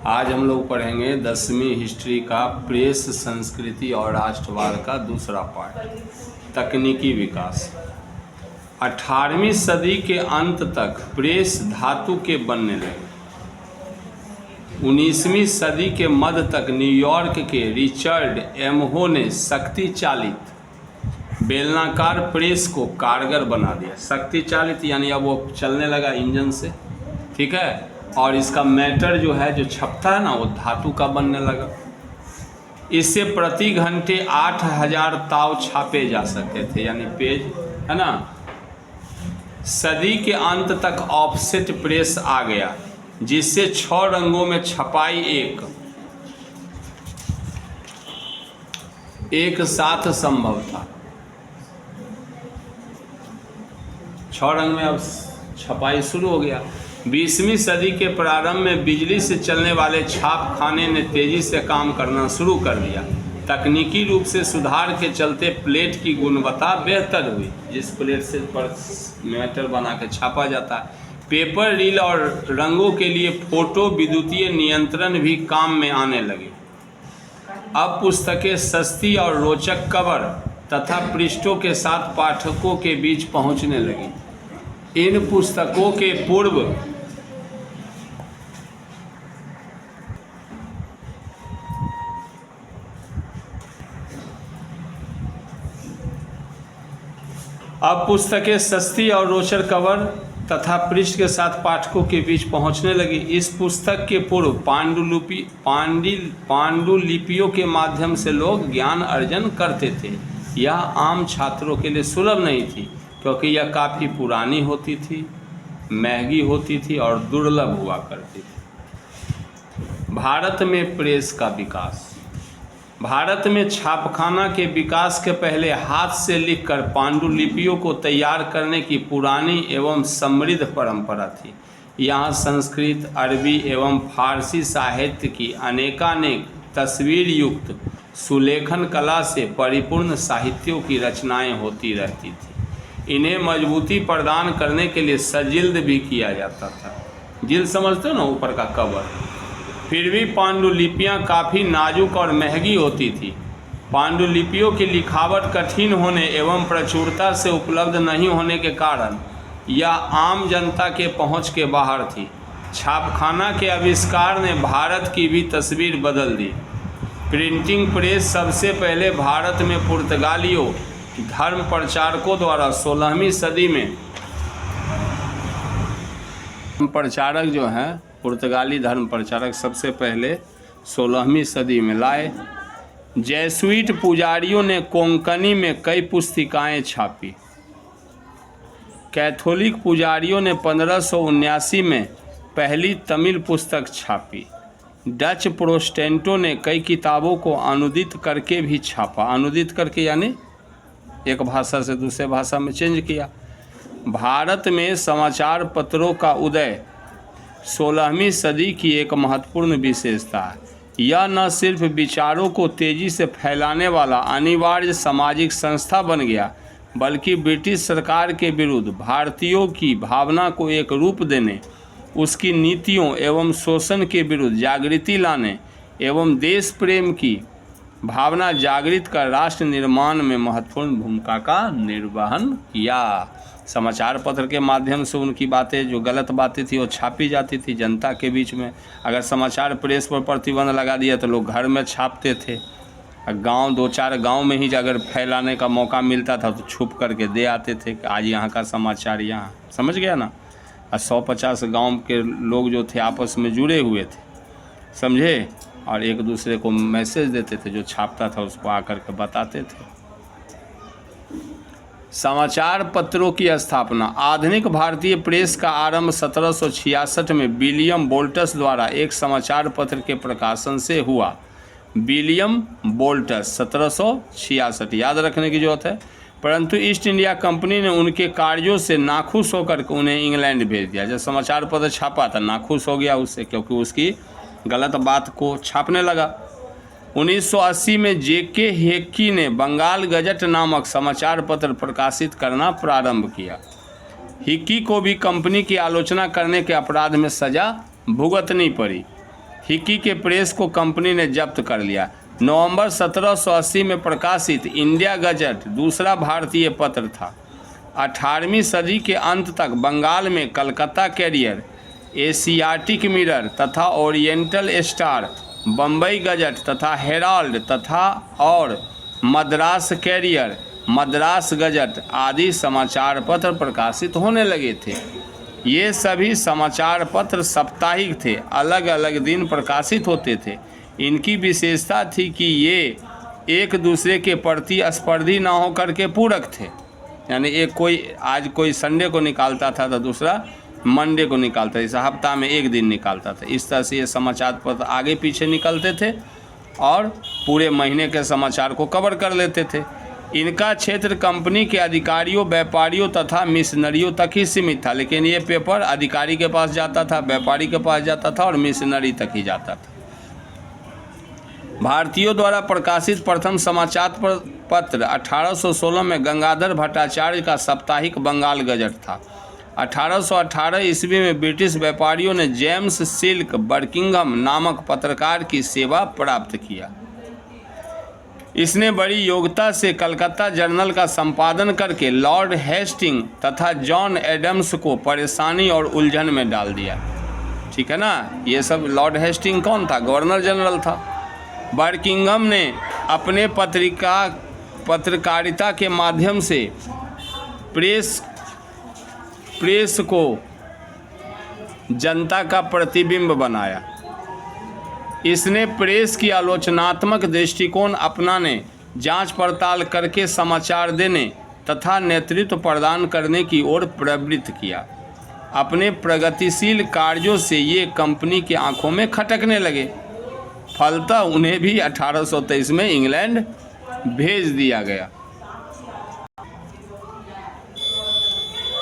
आज हम लोग पढ़ेंगे 10वीं हिस्ट्री का प्रेस संस्कृति और राष्ट्रवाद का दूसरा पार्ट, तकनीकी विकास। 18वीं सदी के अंत तक प्रेस धातु के बनने लगे। 19वीं सदी के मध्य तक न्यूयॉर्क के रिचर्ड एमहो ने शक्ति चालित बेलनाकार प्रेस को कारगर बना दिया। शक्ति चालित यानी अब वो चलने लगा इंजन से, ठीक है। और इसका मैटर जो है, जो छपता है ना, वो धातु का बनने लगा। इससे प्रति घंटे 8000 ताव छापे जा सकते थे, यानी पेज, है ना। सदी के अंत तक ऑफसेट प्रेस आ गया, जिससे 6 रंगों में छपाई एक साथ संभव था। 6 रंग में अब छपाई शुरू हो गया। 20वीं सदी के प्रारंभ में बिजली से चलने वाले छाप खाने ने तेजी से काम करना शुरू कर दिया। तकनीकी रूप से सुधार के चलते प्लेट की गुणवत्ता बेहतर हुई, जिस प्लेट से पर मैटर बना के छापा जाता है। पेपर, रील और रंगों के लिए फोटो विद्युतीय नियंत्रण भी काम में आने लगे। अब पुस्तकें सस्ती और रोचक कवर तथा पृष्ठों के साथ पाठकों के बीच पहुंचने लगी। इन पुस्तकों के पूर्व अब पुस्तकें सस्ती और रोचक कवर तथा पृष्ठ के साथ पाठकों के बीच पहुंचने लगी। इस पुस्तक के पूर्व पांडुलिपियों के माध्यम से लोग ज्ञान अर्जन करते थे। यह आम छात्रों के लिए सुलभ नहीं थी, क्योंकि यह काफ़ी पुरानी होती थी, महंगी होती थी और दुर्लभ हुआ करती थी। भारत में प्रेस का विकास। भारत में छापखाना के विकास के पहले हाथ से लिखकर पांडुलिपियों को तैयार करने की पुरानी एवं समृद्ध परंपरा थी। यहाँ संस्कृत, अरबी एवं फारसी साहित्य की अनेकानेक तस्वीर युक्त सुलेखन कला से परिपूर्ण साहित्यों की रचनाएं होती रहती थी। इन्हें मजबूती प्रदान करने के लिए सजिल्द भी किया जाता था। जिल्द समझते हो ना, ऊपर का कवर। फिर भी पांडुलिपियाँ काफ़ी नाजुक और महंगी होती थी। पांडुलिपियों की लिखावट कठिन होने एवं प्रचुरता से उपलब्ध नहीं होने के कारण यह आम जनता के पहुंच के बाहर थी। छापखाना के आविष्कार ने भारत की भी तस्वीर बदल दी। प्रिंटिंग प्रेस सबसे पहले भारत में पुर्तगालियों धर्म प्रचारकों द्वारा 16वीं सदी में, प्रचारक जो हैं पुर्तगाली धर्म प्रचारक सबसे पहले 16वीं सदी में लाए। जैसुइट पुजारियों ने कोंकणी में कई पुस्तिकाएं छापी। कैथोलिक पुजारियों ने 1579 में पहली तमिल पुस्तक छापी। डच प्रोटेस्टेंटों ने कई किताबों को अनुदित करके भी छापा। अनुदित करके यानी एक भाषा से दूसरे भाषा में चेंज किया। भारत में समाचार पत्रों का उदय 16वीं सदी की एक महत्वपूर्ण विशेषता है। यह न सिर्फ विचारों को तेजी से फैलाने वाला अनिवार्य सामाजिक संस्था बन गया, बल्कि ब्रिटिश सरकार के विरुद्ध भारतीयों की भावना को एक रूप देने, उसकी नीतियों एवं शोषण के विरुद्ध जागृति लाने एवं देश प्रेम की भावना जागृत कर राष्ट्र निर्माण में महत्वपूर्ण भूमिका का निर्वहन किया। समाचार पत्र के माध्यम से उनकी बातें, जो गलत बातें थी, वो छापी जाती थी जनता के बीच में। अगर समाचार प्रेस पर प्रतिबंध लगा दिया तो लोग घर में छापते थे। गांव 2-4 गांव में ही अगर फैलाने का मौका मिलता था तो छुप करके दे आते थे कि आज यहाँ का समाचार यहाँ, समझ गया ना। 150 गाँव के लोग जो थे आपस में जुड़े हुए थे, समझे, और एक दूसरे को मैसेज देते थे, जो छापता था उसको आकर के बताते थे। समाचार पत्रों की स्थापना। आधुनिक भारतीय प्रेस का आरंभ 1766 में विलियम बोल्टस द्वारा एक समाचार पत्र के प्रकाशन से हुआ। विलियम बोल्टस 1766, याद रखने की जरूरत है। परंतु ईस्ट इंडिया कंपनी ने उनके कार्यों से नाखुश होकर उन्हें इंग्लैंड भेज दिया। जब समाचार पत्र छापा था, नाखुश हो गया उससे, क्योंकि उसकी गलत बात को छापने लगा। 1980 में जेके हेक्की ने बंगाल गजट नामक समाचार पत्र प्रकाशित करना प्रारंभ किया। हिक्की को भी कंपनी की आलोचना करने के अपराध में सजा भुगतनी पड़ी। हिक्की के प्रेस को कंपनी ने जब्त कर लिया। नवंबर 1780 में प्रकाशित इंडिया गजट दूसरा भारतीय पत्र था। 18वीं सदी के अंत तक बंगाल में कलकत्ता कैरियर, एशियाटिक मिरर तथा ओरिएंटल स्टार, बम्बई गजट तथा हेराल्ड तथा और मद्रास कैरियर, मद्रास गजट आदि समाचार पत्र प्रकाशित होने लगे थे। ये सभी समाचार पत्र साप्ताहिक थे, अलग अलग दिन प्रकाशित होते थे। इनकी विशेषता थी कि ये एक दूसरे के प्रतिस्पर्धी ना होकर के पूरक थे। यानी एक कोई आज कोई संडे को निकालता था तो दूसरा मंडे को निकालता था, इस हफ्ता में एक दिन निकालता था। इस तरह से ये समाचार पत्र आगे पीछे निकलते थे और पूरे महीने के समाचार को कवर कर लेते थे। इनका क्षेत्र कंपनी के अधिकारियों, व्यापारियों तथा मिशनरियों तक ही सीमित था, लेकिन ये पेपर अधिकारी के पास जाता था, व्यापारी के पास जाता था और मिशनरी तक ही जाता था। भारतीयों द्वारा प्रकाशित प्रथम समाचार पत्र 1816 में गंगाधर भट्टाचार्य का साप्ताहिक बंगाल गजट था। 1818 ईस्वी में ब्रिटिश व्यापारियों ने जेम्स सिल्क बर्किंघम नामक पत्रकार की सेवा प्राप्त किया। इसने बड़ी योग्यता से कलकत्ता जर्नल का संपादन करके लॉर्ड हेस्टिंग तथा जॉन एडम्स को परेशानी और उलझन में डाल दिया। ठीक है ना, ये सब लॉर्ड हेस्टिंग कौन था? गवर्नर जनरल था। बर्किंघम ने अपने पत्रकारिता के माध्यम से प्रेस को जनता का प्रतिबिंब बनाया। इसने प्रेस की आलोचनात्मक दृष्टिकोण अपनाने, जांच पड़ताल करके समाचार देने तथा नेतृत्व प्रदान करने की ओर प्रवृत्त किया। अपने प्रगतिशील कार्यों से ये कंपनी की आंखों में खटकने लगे। फलतः उन्हें भी 1823 में इंग्लैंड भेज दिया गया।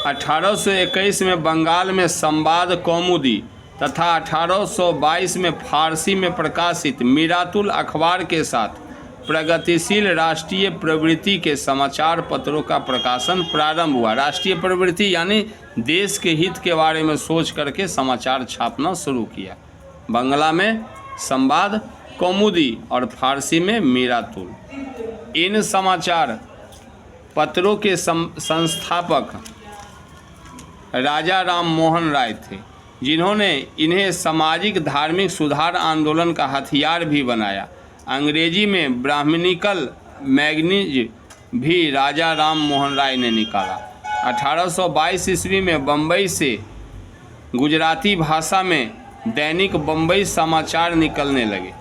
1821 में बंगाल में संवाद कौमुदी तथा 1822 में फारसी में प्रकाशित मीरातुल अखबार के साथ प्रगतिशील राष्ट्रीय प्रवृत्ति के समाचार पत्रों का प्रकाशन प्रारंभ हुआ। राष्ट्रीय प्रवृत्ति यानी देश के हित के बारे में सोच करके समाचार छापना शुरू किया। बंगला में संवाद कौमुदी और फारसी में मीरातुल। इन समाचार पत्रों के संस्थापक राजा राम मोहन राय थे, जिन्होंने इन्हें सामाजिक धार्मिक सुधार आंदोलन का हथियार भी बनाया। अंग्रेजी में ब्राह्मणिकल मैगजीन भी राजा राम मोहन राय ने निकाला। 1822 ईस्वी में बम्बई से गुजराती भाषा में दैनिक बम्बई समाचार निकलने लगे।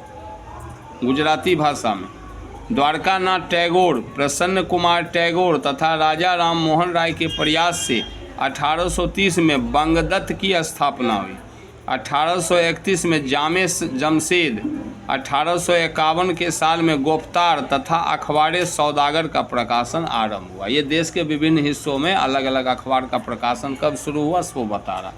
गुजराती भाषा में द्वारकानाथ टैगोर, प्रसन्न कुमार टैगोर तथा राजा राम मोहन राय के प्रयास से 1830 में बंगदत्त की स्थापना हुई। 1831 में जामे जमशेद, 1851 के साल में गोफ्तार तथा अखबार सौदागर का प्रकाशन आरंभ हुआ। ये देश के विभिन्न हिस्सों में अलग अलग अखबार का प्रकाशन कब शुरू हुआ वो बता रहा।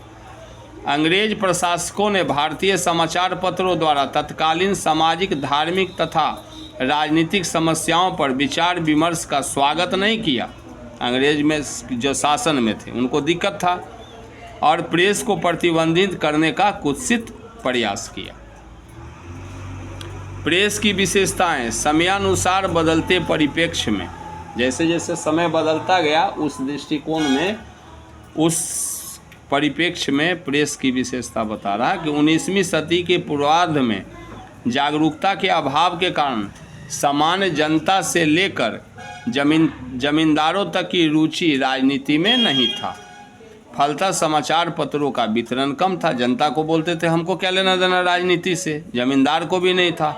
अंग्रेज प्रशासकों ने भारतीय समाचार पत्रों द्वारा तत्कालीन सामाजिक, धार्मिक तथा राजनीतिक समस्याओं पर विचार विमर्श का स्वागत नहीं किया। अंग्रेज में जो शासन में थे उनको दिक्कत था और प्रेस को प्रतिबंधित करने का कुत्सित प्रयास किया। प्रेस की विशेषताएं समयानुसार बदलते परिप्रेक्ष्य में, जैसे जैसे समय बदलता गया उस दृष्टिकोण में, उस परिप्रेक्ष्य में प्रेस की विशेषता बता रहा है कि 19वीं सदी के पूर्वार्ध में जागरूकता के अभाव के कारण सामान्य जनता से लेकर जमींदारों तक की रुचि राजनीति में नहीं था। फलतः समाचार पत्रों का वितरण कम था। जनता को बोलते थे हमको क्या लेना देना राजनीति से, जमींदार को भी नहीं था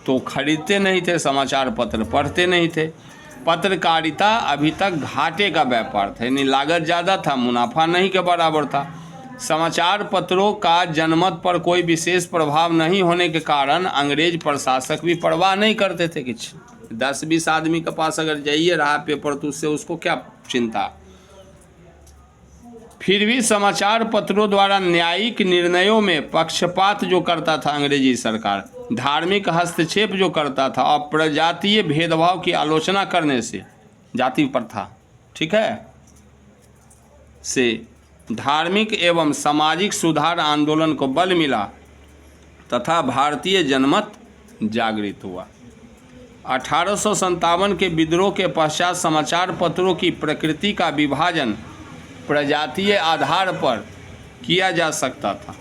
तो खरीदते नहीं थे, समाचार पत्र पढ़ते नहीं थे। पत्रकारिता अभी तक घाटे का व्यापार था, यानी लागत ज़्यादा था, मुनाफा नहीं के बराबर था। समाचार पत्रों का जनमत पर कोई विशेष प्रभाव नहीं होने के कारण अंग्रेज प्रशासक भी परवाह नहीं करते थे। कुछ 10-20 आदमी के पास अगर जाइए रहा पेपर तो उससे उसको क्या चिंता। फिर भी समाचार पत्रों द्वारा न्यायिक निर्णयों में पक्षपात जो करता था अंग्रेजी सरकार, धार्मिक हस्तक्षेप जो करता था और प्रजातीय भेदभाव की आलोचना करने से, जाति प्रथा, ठीक है, से धार्मिक एवं सामाजिक सुधार आंदोलन को बल मिला। तथा भारतीय जनमत जागृत हुआ। 1857 के विद्रोह के पश्चात समाचार पत्रों की प्रकृति का विभाजन प्रजातीय आधार पर किया जा सकता था।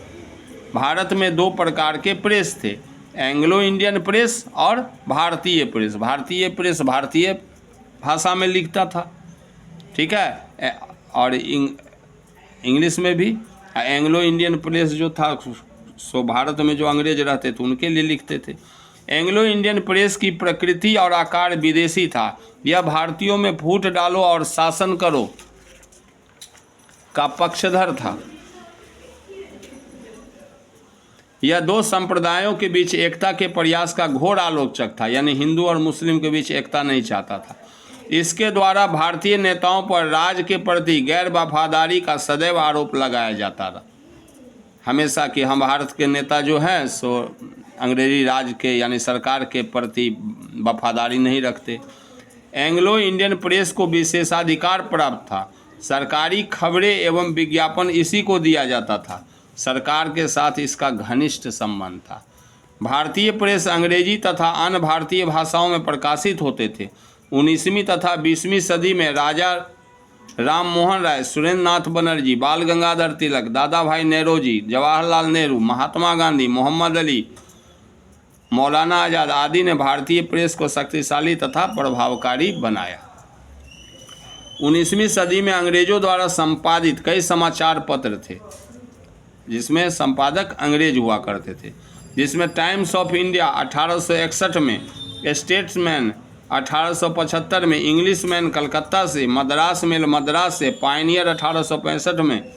भारत में दो प्रकार के प्रेस थे, एंग्लो इंडियन प्रेस और भारतीय प्रेस। भारतीय प्रेस भारतीय भाषा में लिखता था, ठीक है, और इंग्लिश में भी। एंग्लो इंडियन प्रेस जो था सो भारत में जो अंग्रेज रहते थे उनके लिए लिखते थे। एंग्लो इंडियन प्रेस की प्रकृति और आकार विदेशी था। यह भारतीयों में फूट डालो और शासन करो का पक्षधर था। यह दो संप्रदायों के बीच एकता के प्रयास का घोर आलोचक था, यानी हिंदू और मुस्लिम के बीच एकता नहीं चाहता था। इसके द्वारा भारतीय नेताओं पर राज के प्रति गैर वफादारी का सदैव आरोप लगाया जाता था, हमेशा कि हम भारत के नेता जो हैं सो अंग्रेजी राज के यानी सरकार के प्रति वफादारी नहीं रखते। एंग्लो इंडियन प्रेस को विशेषाधिकार प्राप्त था। सरकारी खबरें एवं विज्ञापन इसी को दिया जाता था। सरकार के साथ इसका घनिष्ठ संबंध था। भारतीय प्रेस अंग्रेजी तथा अन्य भारतीय भाषाओं में प्रकाशित होते थे। 19वीं तथा 20वीं सदी में राजा राम मोहन राय, सुरेंद्र नाथ बनर्जी, बाल गंगाधर तिलक, दादा भाई नेरोजी, जवाहरलाल नेहरू, महात्मा गांधी, मोहम्मद अली, मौलाना आज़ाद आदि ने भारतीय प्रेस को शक्तिशाली तथा प्रभावकारी बनाया। 19वीं सदी में अंग्रेजों द्वारा संपादित कई समाचार पत्र थे, जिसमें संपादक अंग्रेज हुआ करते थे, जिसमें टाइम्स ऑफ इंडिया 1861 में, स्टेट्समैन 1875 में, इंग्लिशमैन कलकत्ता से, मद्रास मेल मद्रास से, पायनियर 1865 में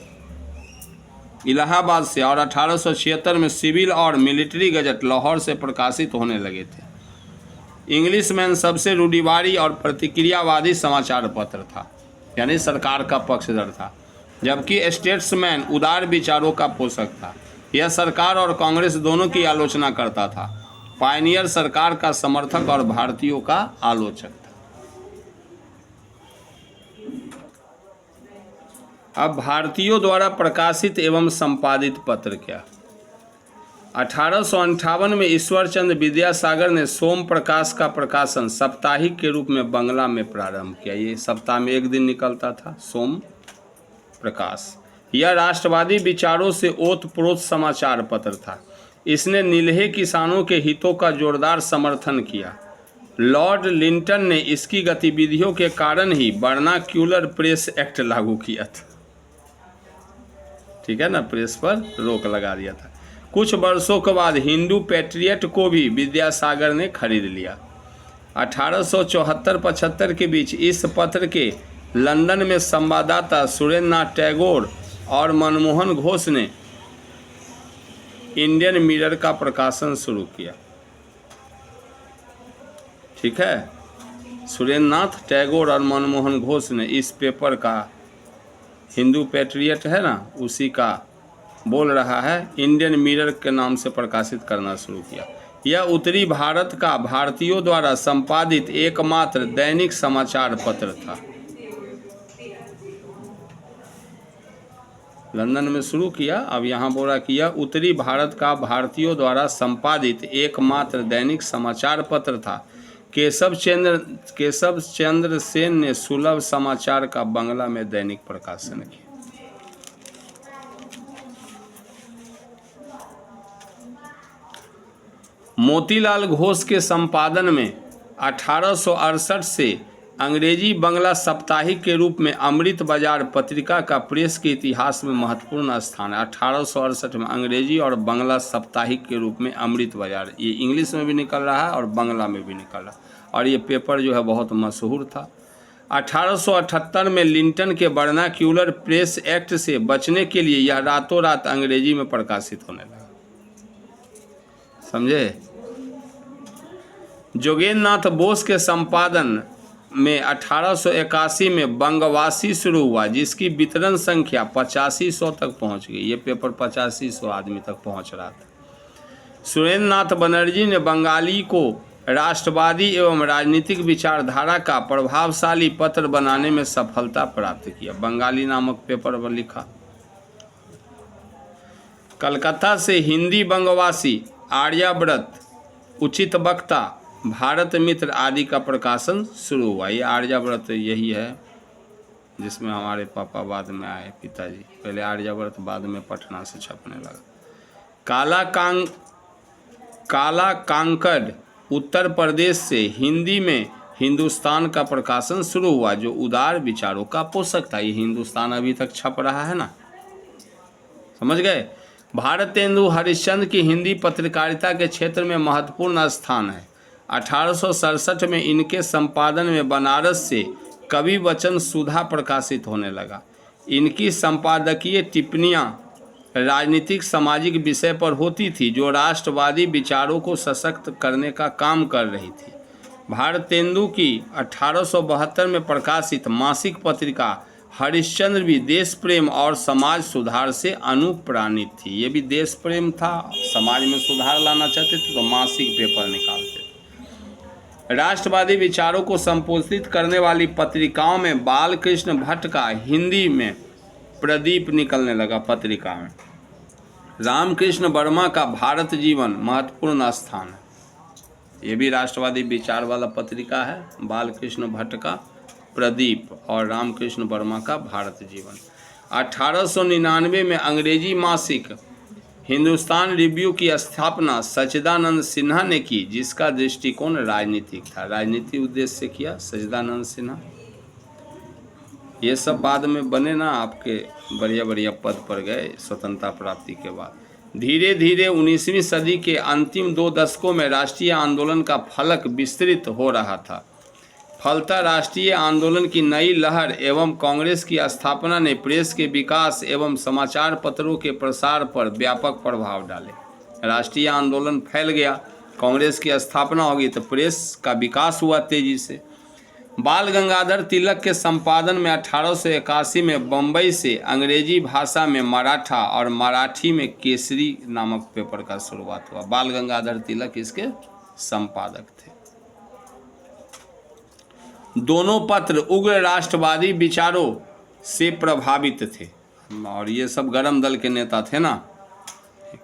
इलाहाबाद से और 1876 में सिविल और मिलिट्री गजट लाहौर से प्रकाशित होने लगे थे। इंग्लिशमैन सबसे रूढ़िवादी और प्रतिक्रियावादी समाचार पत्र था, यानी सरकार का पक्षधर था, जबकि स्टेट्समैन उदार विचारों का पोषक था। यह सरकार और कांग्रेस दोनों की आलोचना करता था। पायनियर सरकार का समर्थक और भारतीयों का आलोचक था। अब भारतीयों द्वारा प्रकाशित एवं संपादित पत्र क्या। 1858 में ईश्वरचंद्र विद्यासागर ने सोम प्रकाश का प्रकाशन साप्ताहिक के रूप में बंगला में प्रारंभ किया। ये सप्ताह में एक दिन निकलता था, सोम प्रकाश। यह राष्ट्रवादी विचारों से ओतप्रोत समाचार पत्र था। इसने नीलहे किसानों के हितों का जोरदार समर्थन किया। लॉर्ड लिंटन ने इसकी गतिविधियों के कारण ही वर्नाक्यूलर प्रेस एक्ट लागू किया था, ठीक है ना, प्रेस पर रोक लगा दिया था। कुछ वर्षों के बाद हिंदू पैट्रियट को भी विद्यासागर ने खरीद लिया। 1874-75 के बीच इस पत्र के लंदन में संवाददाता सुरेंद्र नाथ टैगोर और मनमोहन घोष ने इंडियन मिरर का प्रकाशन शुरू किया, ठीक है। सुरेंद्र नाथ टैगोर और मनमोहन घोष ने इस पेपर का, हिंदू पैट्रियट है ना, उसी का बोल रहा है, इंडियन मिरर के नाम से प्रकाशित करना शुरू किया। यह उत्तरी भारत का भारतीयों द्वारा संपादित एकमात्र दैनिक समाचार पत्र था। लंदन में शुरू किया, अब यहाँ बोला कि यह उत्तरी भारत का भारतीयों द्वारा संपादित एकमात्र दैनिक समाचार पत्र था। केशव चंद्र सेन ने सुलभ समाचार का बंगला में दैनिक प्रकाशन किया। मोतीलाल घोष के संपादन में 1868 से अंग्रेजी बंगला साप्ताहिक के रूप में अमृत बाजार पत्रिका का प्रेस के इतिहास में महत्वपूर्ण स्थान है। 1868 में अंग्रेजी और बंगला साप्ताहिक के रूप में अमृत बाजार, ये इंग्लिश में भी निकल रहा है और बंगला में भी निकल रहा है, और ये पेपर जो है बहुत मशहूर था। 1878 में लिंटन के वर्नाक्यूलर प्रेस एक्ट से बचने के लिए यह रातों रात अंग्रेजी में प्रकाशित होने लगा, समझे। जोगेंद्र नाथ बोस के संपादन में 1881 में बंगवासी शुरू हुआ, जिसकी वितरण संख्या 8500 तक पहुंच गई। ये पेपर 8500 आदमी तक पहुंच रहा था। सुरेंद्र नाथ बनर्जी ने बंगाली को राष्ट्रवादी एवं राजनीतिक विचारधारा का प्रभावशाली पत्र बनाने में सफलता प्राप्त किया। बंगाली नामक पेपर पर लिखा। कलकत्ता से हिंदी बंगवासी आर्याव्रत, उचित वक्ता, भारत मित्र आदि का प्रकाशन शुरू हुआ। ये आर्याव्रत यही है जिसमें हमारे पापा बाद में आए, पिताजी। पहले आर्याव्रत, बाद में पटना से छपने लगा। काला कांकड़, उत्तर प्रदेश से हिंदी में हिंदुस्तान का प्रकाशन शुरू हुआ, जो उदार विचारों का पोषक था। ये हिंदुस्तान अभी तक छप रहा है ना, समझ गए। भारतेंदु हरिश्चंद्र की हिंदी पत्रकारिता के क्षेत्र में महत्वपूर्ण स्थान है। 1867 में इनके संपादन में बनारस से कवि वचन सुधा प्रकाशित होने लगा। इनकी संपादकीय टिप्पणियाँ राजनीतिक सामाजिक विषय पर होती थी, जो राष्ट्रवादी विचारों को सशक्त करने का काम कर रही थी। भारतेंदु की 1872 में प्रकाशित मासिक पत्रिका हरिश्चंद्र भी देश प्रेम और समाज सुधार से अनुप्राणित थी। ये भी देश प्रेम था, समाज में सुधार लाना चाहते थे तो मासिक पेपर निकालते थे। राष्ट्रवादी विचारों को संपोषित करने वाली पत्रिकाओं में बालकृष्ण भट्ट का हिंदी में प्रदीप निकलने लगा पत्रिका में। रामकृष्ण वर्मा का भारत जीवन महत्वपूर्ण स्थान है। ये भी राष्ट्रवादी विचार वाला पत्रिका है। बालकृष्ण भट्ट का प्रदीप और रामकृष्ण वर्मा का भारत जीवन। 1899 में अंग्रेजी मासिक हिंदुस्तान रिव्यू की स्थापना सच्चिदानंद सिन्हा ने की, जिसका दृष्टिकोण राजनीतिक था। राजनीतिक उद्देश्य से किया सच्चिदानंद सिन्हा। ये सब बाद में बने ना, आपके बढ़िया बढ़िया पद पर गए स्वतंत्रता प्राप्ति के बाद। धीरे धीरे 19वीं सदी के अंतिम 2 दशकों में राष्ट्रीय आंदोलन का फलक विस्तृत हो रहा था। फलतः राष्ट्रीय आंदोलन की नई लहर एवं कांग्रेस की स्थापना ने प्रेस के विकास एवं समाचार पत्रों के प्रसार पर व्यापक प्रभाव डाले। राष्ट्रीय आंदोलन फैल गया, कांग्रेस की स्थापना हो गई तो प्रेस का विकास हुआ तेजी से। बाल गंगाधर तिलक के संपादन में 1881 में बम्बई से अंग्रेजी भाषा में मराठा और मराठी में केसरी नामक पेपर का शुरुआत हुआ। बाल गंगाधर तिलक इसके संपादक थे। दोनों पत्र उग्र राष्ट्रवादी विचारों से प्रभावित थे और ये सब गरम दल के नेता थे ना।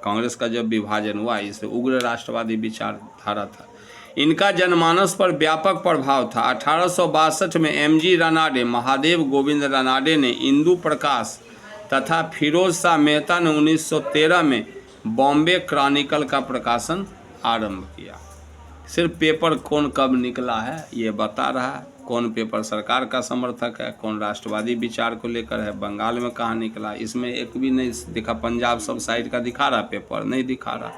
कांग्रेस का जब विभाजन हुआ, इसे उग्र राष्ट्रवादी विचारधारा था। इनका जनमानस पर व्यापक प्रभाव था। 1862 में एमजी रानाडे, महादेव गोविंद रानाडे ने इंदु प्रकाश तथा फिरोज शाह मेहता ने 1913 में बॉम्बे क्रॉनिकल का प्रकाशन आरंभ किया। सिर्फ पेपर कौन कब निकला है ये बता रहा है, कौन पेपर सरकार का समर्थक है, कौन राष्ट्रवादी विचार को लेकर है, बंगाल में कहाँ निकला, इसमें एक भी नहीं दिखा। पंजाब सब साइड का दिखा रहा पेपर, नहीं दिखा रहा।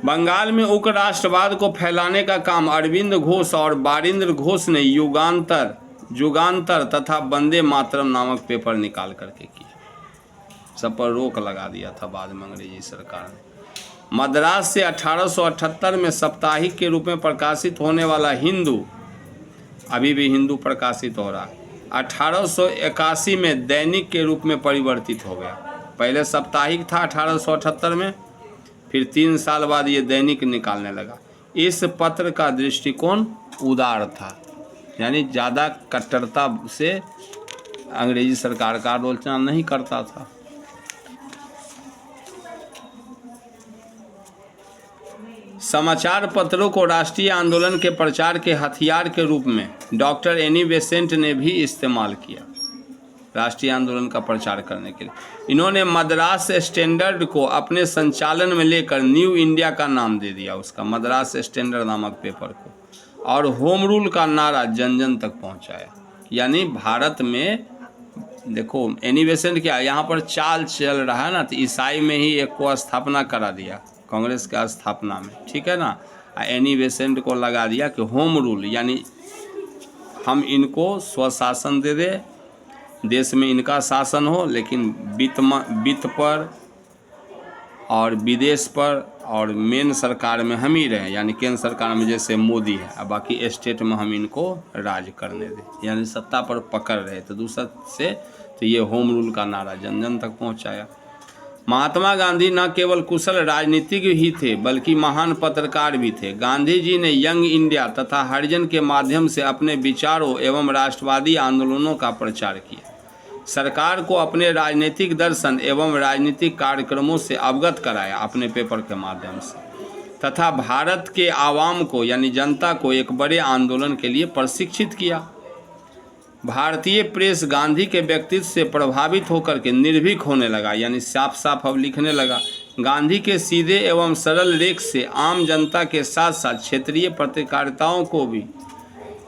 बंगाल में उग्र राष्ट्रवाद को फैलाने का काम अरविंद घोष और बारिंद्र घोष ने युगांतर तथा वंदे मातरम नामक पेपर निकाल करके किया। सब पर रोक लगा दिया था बाद में अंग्रेजी सरकार ने। मद्रास से 1878 में साप्ताहिक के रूप में प्रकाशित होने वाला हिंदू, अभी भी हिंदू प्रकाशित हो रहा है, 1881 में दैनिक के रूप में परिवर्तित हो गया। पहले साप्ताहिक था 1878 में, फिर 3 साल बाद ये दैनिक निकालने लगा। इस पत्र का दृष्टिकोण उदार था, यानी ज़्यादा कट्टरता से अंग्रेजी सरकार का आलोचना नहीं करता था। समाचार पत्रों को राष्ट्रीय आंदोलन के प्रचार के हथियार के रूप में डॉक्टर एनी बेसेंट ने भी इस्तेमाल किया, राष्ट्रीय आंदोलन का प्रचार करने के लिए। इन्होंने मद्रास स्टैंडर्ड को अपने संचालन में लेकर न्यू इंडिया का नाम दे दिया, उसका मद्रास स्टैंडर्ड नामक पेपर को, और होम रूल का नारा जन जन तक पहुंचाया। यानी भारत में देखो एनी बेसेंट क्या यहाँ पर चाल चल रहा है ना, तो ईसाई में ही एक को स्थापना करा दिया कांग्रेस का स्थापना में, ठीक है ना। एनी बेसेंट को लगा दिया कि होम रूल, यानी हम इनको स्वशासन दे दे, देश में इनका शासन हो, लेकिन वित्त पर और विदेश पर और मेन सरकार में हम ही रहें, यानी केंद्र सरकार में जैसे मोदी है, और बाकी स्टेट में हम इनको राज करने दें, यानी सत्ता पर पकड़ रहे। तो दूसरा से तो ये होम रूल का नारा जन जन तक पहुंचाया। महात्मा गांधी न केवल कुशल राजनीतिज्ञ ही थे बल्कि महान पत्रकार भी थे। गांधी जी ने यंग इंडिया तथा हरिजन के माध्यम से अपने विचारों एवं राष्ट्रवादी आंदोलनों का प्रचार किया। सरकार को अपने राजनीतिक दर्शन एवं राजनीतिक कार्यक्रमों से अवगत कराया अपने पेपर के माध्यम से, तथा भारत के आवाम को यानी जनता को एक बड़े आंदोलन के लिए प्रशिक्षित किया। भारतीय प्रेस गांधी के व्यक्तित्व से प्रभावित होकर के निर्भीक होने लगा, यानी साफ साफ अब लिखने लगा। गांधी के सीधे एवं सरल लेख से आम जनता के साथ साथ क्षेत्रीय पत्रकारिताओं को भी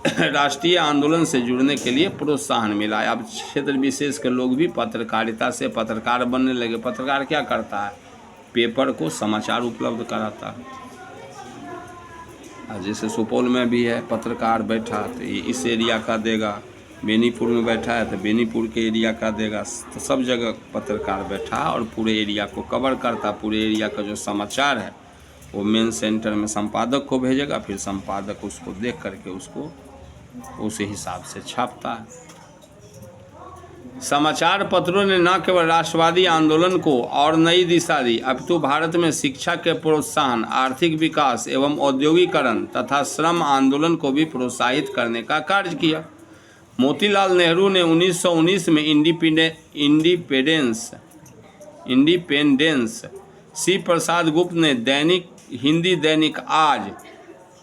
राष्ट्रीय आंदोलन से जुड़ने के लिए प्रोत्साहन मिला। अब क्षेत्र विशेष के लोग भी पत्रकारिता से पत्रकार बनने लगे। पत्रकार क्या करता है? पेपर को समाचार उपलब्ध कराता है। जैसे सुपौल में भी है, पत्रकार बैठा तो ये इस एरिया का देगा, बेनीपुर में बैठा है तो बेनीपुर के एरिया का देगा। तो सब जगह पत्रकार बैठा और पूरे एरिया को कवर करता। पूरे एरिया का जो समाचार है वो मेन सेंटर में संपादक को भेजेगा, फिर संपादक उसको देख करके उसको उस हिसाब से छापता है। समाचार पत्रों ने न केवल राष्ट्रवादी आंदोलन को और नई दिशा दी, अपितु भारत में शिक्षा के प्रोत्साहन, आर्थिक विकास एवं औद्योगिकरण तथा श्रम आंदोलन को भी प्रोत्साहित करने का कार्य किया। मोतीलाल नेहरू ने 1919 में इंडिपेंडेंस, सी प्रसाद गुप्त ने दैनिक हिंदी दैनिक आज,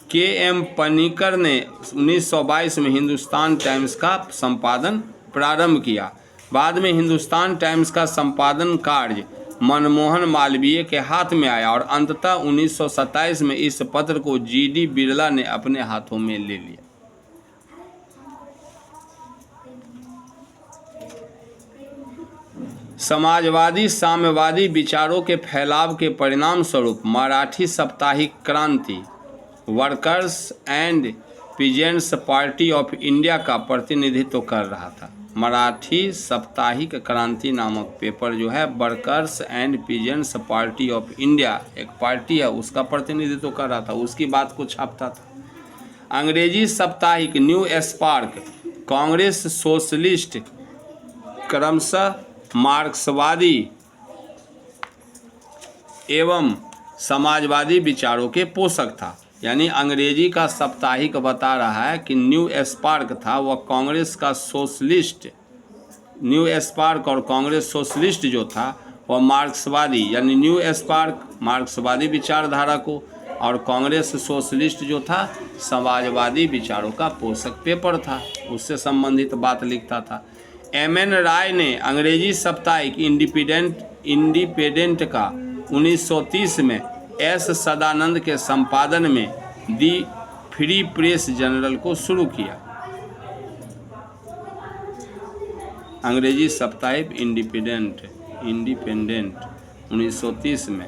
के.एम. पनिकर ने 1922 में हिंदुस्तान टाइम्स का संपादन प्रारंभ किया। बाद में हिंदुस्तान टाइम्स का संपादन कार्य मनमोहन मालवीय के हाथ में आया और अंततः 1927 में इस पत्र को जी.डी. बिरला ने अपने हाथों में ले लिया। समाजवादी साम्यवादी विचारों के फैलाव के परिणाम स्वरूप मराठी साप्ताहिक क्रांति, workers and peasants party of India का प्रतिनिधित्व कर रहा था। मराठी साप्ताहिक क्रांति नामक पेपर जो है workers and peasants party of India, एक पार्टी है, उसका प्रतिनिधित्व कर रहा था, उसकी बात को छापता था। अंग्रेजी साप्ताहिक न्यू स्पार्क कांग्रेस, सोशलिस्ट, क्रमशः मार्क्सवादी एवं समाजवादी विचारों के पोषक था। यानी अंग्रेजी का साप्ताहिक बता रहा है कि न्यू स्पार्क था वह कांग्रेस का सोशलिस्ट, न्यू स्पार्क और कांग्रेस सोशलिस्ट जो था वह मार्क्सवादी, यानी न्यू स्पार्क मार्क्सवादी विचारधारा को और कांग्रेस सोशलिस्ट जो था समाजवादी विचारों का पोषक पेपर था, उससे संबंधित बात लिखता था। एम.एन. राय ने अंग्रेजी साप्ताहिक इंडिपेंडेंट का 1930 में एस. सदानंद के संपादन में दी फ्री प्रेस जर्नल को शुरू किया। अंग्रेजी साप्ताहिक इंडिपेंडेंट 1930 में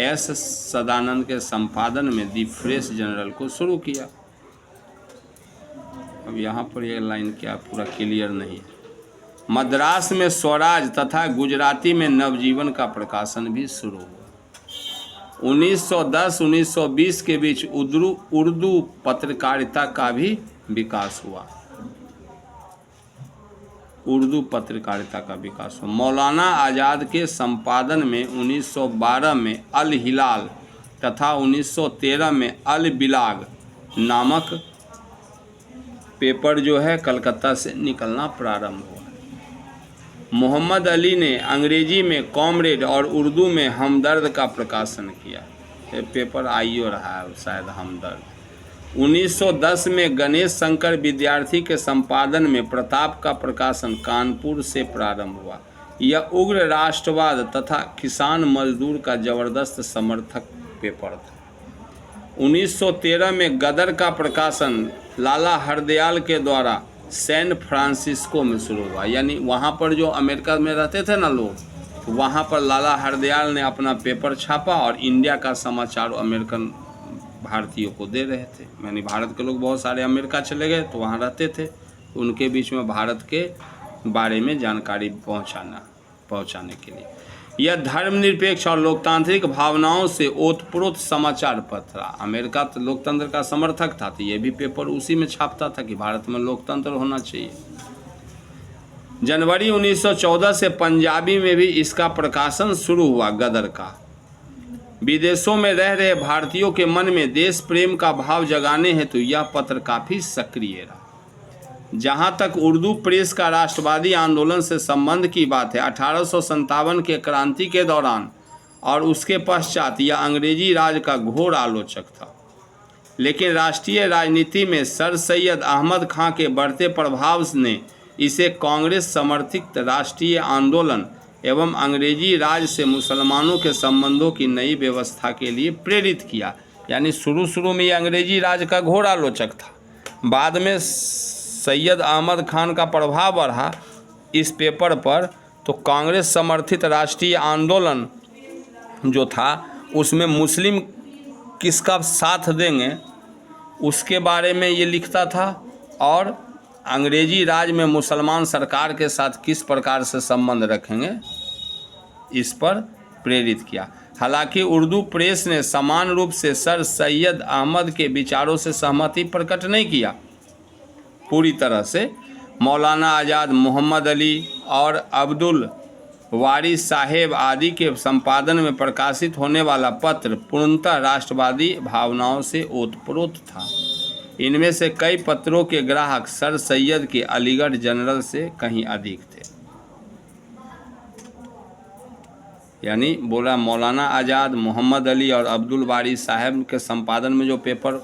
एस. सदानंद के संपादन में दी प्रेस जर्नल को शुरू किया। अब यहाँ पर यह लाइन क्या पूरा क्लियर नहीं है। मद्रास में स्वराज तथा गुजराती में नवजीवन का प्रकाशन भी शुरू हुआ। 1910-1920 के बीच उर्दू पत्रकारिता का भी विकास हुआ। उर्दू पत्रकारिता का विकास हुआ। मौलाना आज़ाद के संपादन में 1912 में अल हिलाल तथा 1913 में अल बिलाग नामक पेपर जो है कलकत्ता से निकलना प्रारंभ हुआ। मोहम्मद अली ने अंग्रेजी में कॉमरेड और उर्दू में हमदर्द का प्रकाशन किया। ये पेपर आइयो रहा है शायद हमदर्द। 1910 में गणेश शंकर विद्यार्थी के संपादन में प्रताप का प्रकाशन कानपुर से प्रारंभ हुआ। यह उग्र राष्ट्रवाद तथा किसान मजदूर का जबरदस्त समर्थक पेपर था। 1913 में गदर का प्रकाशन लाला हरदयाल के द्वारा सैन फ्रांसिस्को में शुरू हुआ। यानी वहाँ पर जो अमेरिका में रहते थे ना लोग, तो वहाँ पर लाला हरदयाल ने अपना पेपर छापा और इंडिया का समाचार अमेरिकन भारतीयों को दे रहे थे। यानी भारत के लोग बहुत सारे अमेरिका चले गए तो वहाँ रहते थे, तो उनके बीच में भारत के बारे में जानकारी पहुँचाने के लिए यह धर्मनिरपेक्ष और लोकतांत्रिक भावनाओं से ओतप्रोत समाचार पत्र था। अमेरिका तो लोकतंत्र का समर्थक था, तो ये भी पेपर उसी में छापता था कि भारत में लोकतंत्र होना चाहिए। जनवरी 1914 से पंजाबी में भी इसका प्रकाशन शुरू हुआ। गदर का विदेशों में रह रहे भारतीयों के मन में देश प्रेम का भाव जगाने हेतु यह पत्र काफ़ी सक्रिय रहा। जहाँ तक उर्दू प्रेस का राष्ट्रवादी आंदोलन से संबंध की बात है, 1857 के क्रांति के दौरान और उसके पश्चात यह अंग्रेजी राज का घोर आलोचक था। लेकिन राष्ट्रीय राजनीति में सर सैयद अहमद खां के बढ़ते प्रभाव ने इसे कांग्रेस समर्थित राष्ट्रीय आंदोलन एवं अंग्रेजी राज से मुसलमानों के संबंधों की नई व्यवस्था के लिए प्रेरित किया। यानी शुरू में ये अंग्रेजी राज का घोर आलोचक था, बाद में सैयद अहमद खान का प्रभाव बढ़ा इस पेपर पर, तो कांग्रेस समर्थित राष्ट्रीय आंदोलन जो था उसमें मुस्लिम किसका साथ देंगे उसके बारे में ये लिखता था, और अंग्रेजी राज में मुसलमान सरकार के साथ किस प्रकार से संबंध रखेंगे इस पर प्रेरित किया। हालांकि उर्दू प्रेस ने समान रूप से सर सैयद अहमद के विचारों से सहमति प्रकट नहीं किया पूरी तरह से। मौलाना आज़ाद, मोहम्मद अली और अब्दुल वारिस साहेब आदि के संपादन में प्रकाशित होने वाला पत्र पूर्णतः राष्ट्रवादी भावनाओं से ओतप्रोत था। इनमें से कई पत्रों के ग्राहक सर सैयद के अलीगढ़ जनरल से कहीं अधिक थे। यानी बोला मौलाना आज़ाद, मोहम्मद अली और अब्दुल वारिस साहब के संपादन में जो पेपर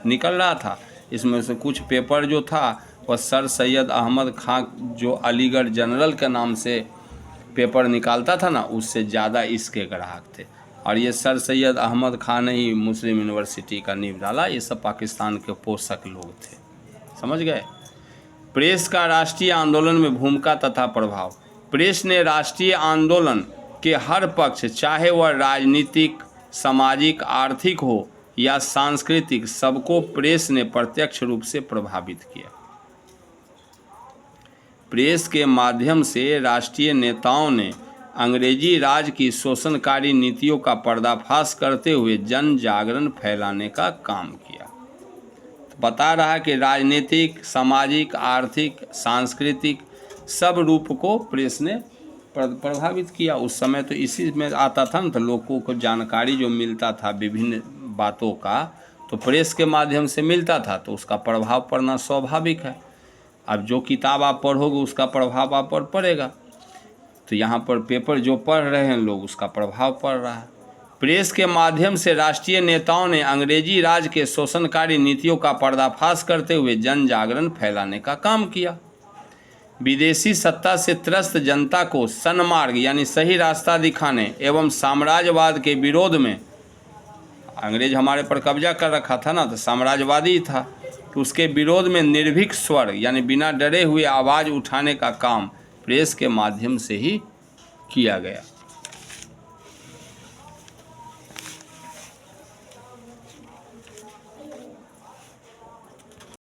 निकल रहा था, इसमें से कुछ पेपर जो था वह सर सैयद अहमद खां जो अलीगढ़ जनरल के नाम से पेपर निकालता था ना, उससे ज़्यादा इसके ग्राहक थे। और ये सर सैयद अहमद खान ने ही मुस्लिम यूनिवर्सिटी का नींव डाला। ये सब पाकिस्तान के पोषक लोग थे, समझ गए। प्रेस का राष्ट्रीय आंदोलन में भूमिका तथा प्रभाव। प्रेस ने राष्ट्रीय आंदोलन के हर पक्ष, चाहे वह राजनीतिक, सामाजिक, आर्थिक हो या सांस्कृतिक, सबको प्रेस ने प्रत्यक्ष रूप से प्रभावित किया। प्रेस के माध्यम से राष्ट्रीय नेताओं ने अंग्रेजी राज की शोषणकारी नीतियों का पर्दाफाश करते हुए जन जागरण फैलाने का काम किया। तो बता रहा कि राजनीतिक, सामाजिक, आर्थिक, सांस्कृतिक सब रूप को प्रेस ने प्रभावित किया। उस समय तो इसी में आता था ना, तो लोगों को जानकारी जो मिलता था विभिन्न बातों का, तो प्रेस के माध्यम से मिलता था, तो उसका प्रभाव पड़ना स्वाभाविक है। अब जो किताब आप पढ़ोगे उसका प्रभाव आप पर पड़ेगा। तो यहाँ पर पेपर जो पढ़ रहे हैं लोग, उसका प्रभाव पड़ रहा है। प्रेस के माध्यम से राष्ट्रीय नेताओं ने अंग्रेजी राज के शोषणकारी नीतियों का पर्दाफाश करते हुए जन जागरण फैलाने का काम किया। विदेशी सत्ता से त्रस्त जनता को सन्मार्ग यानी सही रास्ता दिखाने एवं साम्राज्यवाद के विरोध में, अंग्रेज हमारे पर कब्जा कर रखा था ना, तो साम्राज्यवादी था, तो उसके विरोध में निर्भीक स्वर यानी बिना डरे हुए आवाज़ उठाने का काम प्रेस के माध्यम से ही किया गया।